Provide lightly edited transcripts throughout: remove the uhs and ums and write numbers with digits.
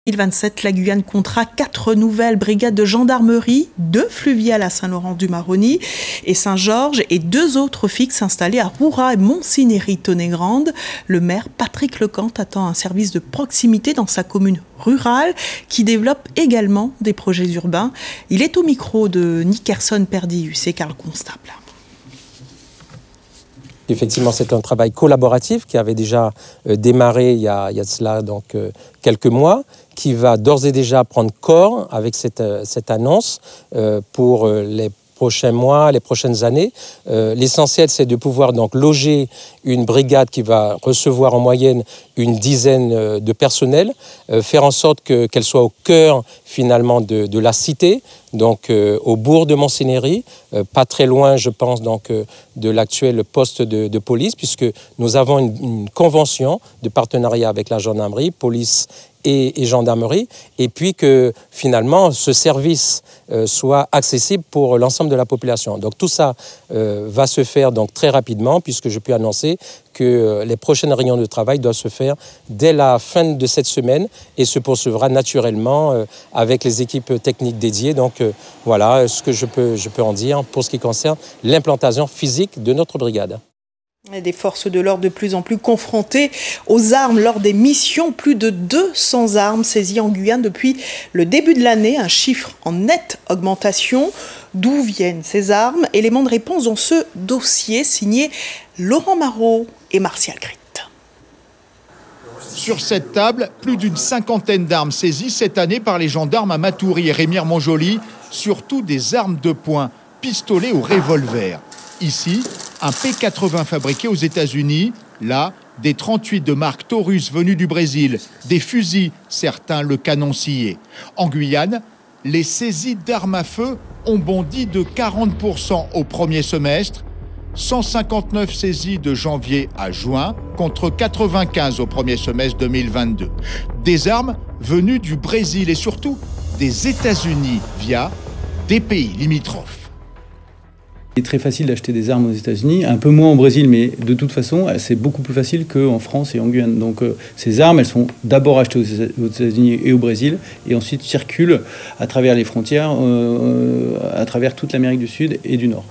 2027, la Guyane comptera 4 nouvelles brigades de gendarmerie, 2 fluviales à Saint-Laurent-du-Maroni et Saint-Georges et 2 autres fixes installées à Roura et Montsinéry-Tonnet-Grande. Le maire Patrick Lecante attend un service de proximité dans sa commune rurale qui développe également des projets urbains. Il est au micro de Nickerson Perdius et Carl Constable. Effectivement, c'est un travail collaboratif qui avait déjà démarré il y a cela donc quelques mois, qui va d'ores et déjà prendre corps avec cette annonce pour les prochains mois, les prochaines années. L'essentiel, c'est de pouvoir donc loger une brigade qui va recevoir en moyenne une dizaine de personnels, faire en sorte qu'elle soit au cœur finalement de la cité, donc au bourg de Montsinéry, pas très loin, je pense, donc de l'actuel poste de police, puisque nous avons une convention de partenariat avec la gendarmerie, police et gendarmerie, et puis que finalement ce service soit accessible pour l'ensemble de la population. Donc tout ça va se faire donc très rapidement, puisque je peux annoncer que les prochaines réunions de travail doivent se faire dès la fin de cette semaine et se poursuivra naturellement avec les équipes techniques dédiées. Donc voilà ce que je peux en dire pour ce qui concerne l'implantation physique de notre brigade. Des forces de l'ordre de plus en plus confrontées aux armes lors des missions. Plus de 200 armes saisies en Guyane depuis le début de l'année, un chiffre en nette augmentation. D'où viennent ces armes? Élément de réponse dans ce dossier signé Laurent Marot et Martial Grit. Sur cette table, plus d'une cinquantaine d'armes saisies cette année par les gendarmes à Matoury et Rémire-Montjoly, surtout des armes de poing, pistolets ou revolvers. Ici, un P80 fabriqué aux États-Unis. Là, des 38 de marque Taurus venus du Brésil. Des fusils, certains le canon scié. En Guyane, les saisies d'armes à feu ont bondi de 40% au premier semestre. 159 saisies de janvier à juin contre 95 au premier semestre 2022. Des armes venues du Brésil et surtout des États-Unis via des pays limitrophes. C'est très facile d'acheter des armes aux États-Unis, un peu moins au Brésil, mais de toute façon, c'est beaucoup plus facile qu'en France et en Guyane. Donc ces armes, elles sont d'abord achetées aux États-Unis et au Brésil, et ensuite circulent à travers les frontières, à travers toute l'Amérique du Sud et du Nord.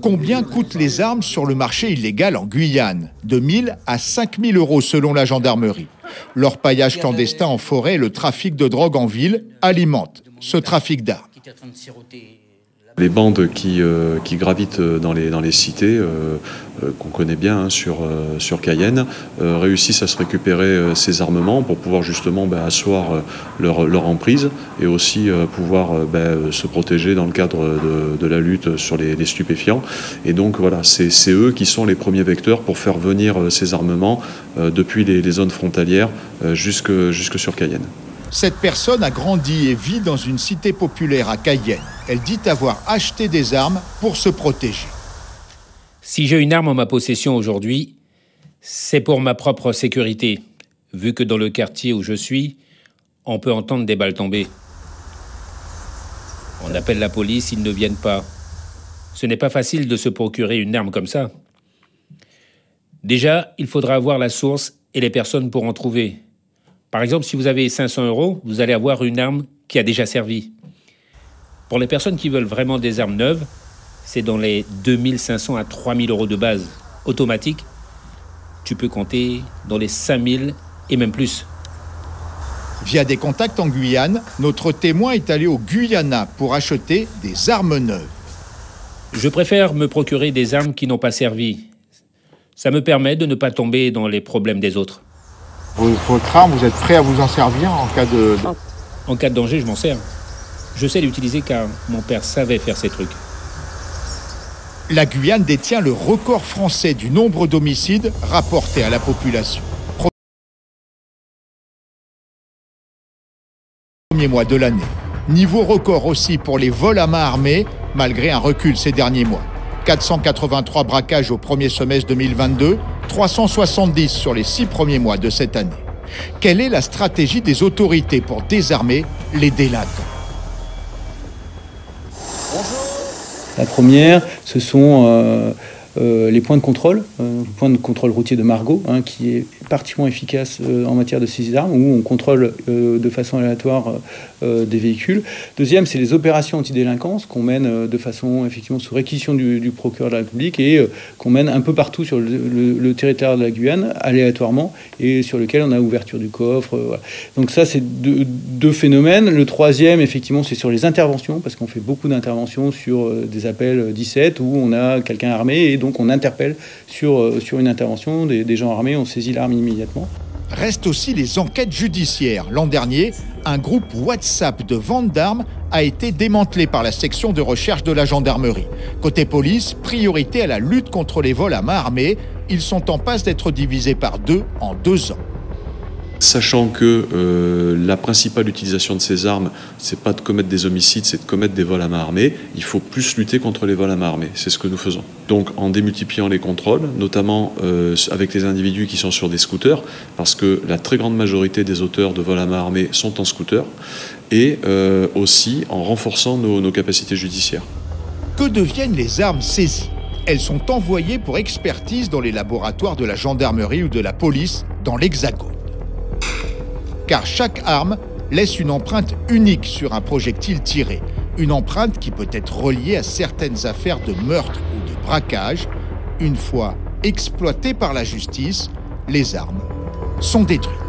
Combien coûtent les armes sur le marché illégal en Guyane? De 1 000 à 5 000 euros selon la gendarmerie. L'orpaillage clandestin en forêt et le trafic de drogue en ville alimentent ce trafic d'armes. Les bandes qui gravitent dans les cités, qu'on connaît bien sur Cayenne, réussissent à se récupérer ces armements pour pouvoir justement asseoir leur emprise et aussi pouvoir se protéger dans le cadre de la lutte sur les stupéfiants. Et donc voilà, c'est eux qui sont les premiers vecteurs pour faire venir ces armements depuis les zones frontalières jusque sur Cayenne. Cette personne a grandi et vit dans une cité populaire à Cayenne. Elle dit avoir acheté des armes pour se protéger. Si j'ai une arme en ma possession aujourd'hui, c'est pour ma propre sécurité, vu que dans le quartier où je suis, on peut entendre des balles tomber. On appelle la police, ils ne viennent pas. Ce n'est pas facile de se procurer une arme comme ça. Déjà, il faudra avoir la source et les personnes pour en trouver. Par exemple, si vous avez 500 euros, vous allez avoir une arme qui a déjà servi. Pour les personnes qui veulent vraiment des armes neuves, c'est dans les 2500 à 3000 euros de base. Automatique, tu peux compter dans les 5000 et même plus. Via des contacts en Guyane, notre témoin est allé au Guyana pour acheter des armes neuves. Je préfère me procurer des armes qui n'ont pas servi. Ça me permet de ne pas tomber dans les problèmes des autres. Votre arme, vous êtes prêt à vous en servir en cas de... En cas de danger, je m'en sers. Je sais l'utiliser car mon père savait faire ces trucs. La Guyane détient le record français du nombre d'homicides rapportés à la population. Premier mois de l'année. Niveau record aussi pour les vols à main armée, malgré un recul ces derniers mois. 483 braquages au premier semestre 2022, 370 sur les 6 premiers mois de cette année. Quelle est la stratégie des autorités pour désarmer les délinquants? La première, ce sont les points de contrôle, le point de contrôle routier de Margaux, qui est particulièrement efficace en matière de saisie d'armes, où on contrôle de façon aléatoire des véhicules. Deuxième, c'est les opérations antidélinquance qu'on mène de façon effectivement sous réquisition du procureur de la République et qu'on mène un peu partout sur le territoire de la Guyane, aléatoirement, et sur lequel on a ouverture du coffre. Voilà. Donc ça, c'est deux phénomènes. Le troisième, effectivement, c'est sur les interventions, parce qu'on fait beaucoup d'interventions sur des appels 17 où on a quelqu'un armé et donc on interpelle sur une intervention des gens armés, on saisit l'arme immédiatement. Restent aussi les enquêtes judiciaires. L'an dernier, un groupe WhatsApp de vente d'armes a été démantelé par la section de recherche de la gendarmerie. Côté police, priorité à la lutte contre les vols à main armée. Ils sont en passe d'être divisés par 2 en 2 ans. Sachant que la principale utilisation de ces armes, c'est pas de commettre des homicides, c'est de commettre des vols à main armée, il faut plus lutter contre les vols à main armée. C'est ce que nous faisons. Donc en démultipliant les contrôles, notamment avec les individus qui sont sur des scooters, parce que la très grande majorité des auteurs de vols à main armée sont en scooter, et aussi en renforçant nos capacités judiciaires. Que deviennent les armes saisies? Elles sont envoyées pour expertise dans les laboratoires de la gendarmerie ou de la police dans l'Hexagone. Car chaque arme laisse une empreinte unique sur un projectile tiré. Une empreinte qui peut être reliée à certaines affaires de meurtre ou de braquage. Une fois exploitées par la justice, les armes sont détruites.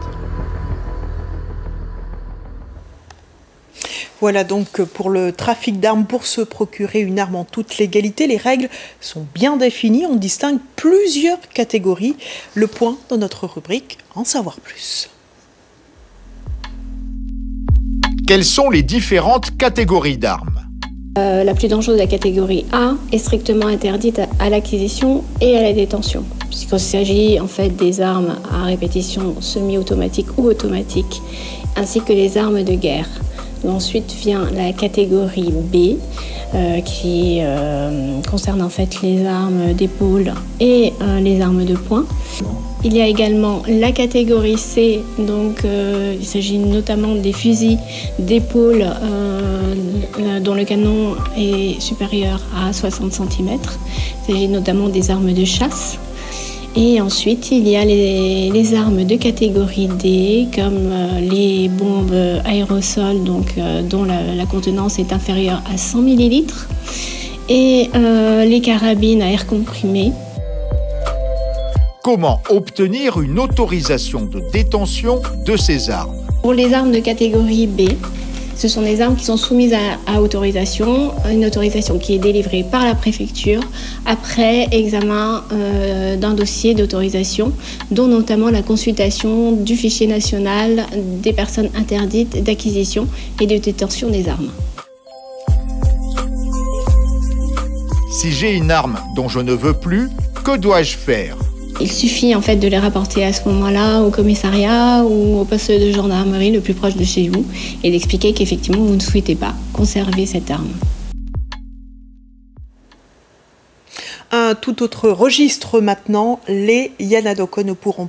Voilà donc pour le trafic d'armes, pour se procurer une arme en toute légalité, les règles sont bien définies, on distingue plusieurs catégories. Le point dans notre rubrique En savoir plus. Quelles sont les différentes catégories d'armes? La plus dangereuse, la catégorie A, est strictement interdite à l'acquisition et à la détention, puisqu'il s'agit en fait des armes à répétition semi-automatique ou automatique, ainsi que les armes de guerre. Ensuite vient la catégorie B, qui concerne en fait les armes d'épaule et les armes de poing. Il y a également la catégorie C, donc il s'agit notamment des fusils d'épaule dont le canon est supérieur à 60 cm. Il s'agit notamment des armes de chasse. Et ensuite, il y a les armes de catégorie D, comme les bombes aérosols, dont la contenance est inférieure à 100 ml, et les carabines à air comprimé. Comment obtenir une autorisation de détention de ces armes? Pour les armes de catégorie B, ce sont des armes qui sont soumises à autorisation, une autorisation qui est délivrée par la préfecture après examen d'un dossier d'autorisation, dont notamment la consultation du fichier national des personnes interdites d'acquisition et de détention des armes. Si j'ai une arme dont je ne veux plus, que dois-je faire? Il suffit en fait de les rapporter à ce moment-là au commissariat ou au poste de gendarmerie le plus proche de chez vous et d'expliquer qu'effectivement vous ne souhaitez pas conserver cette arme. Un tout autre registre maintenant, les Yanadoko ne pourront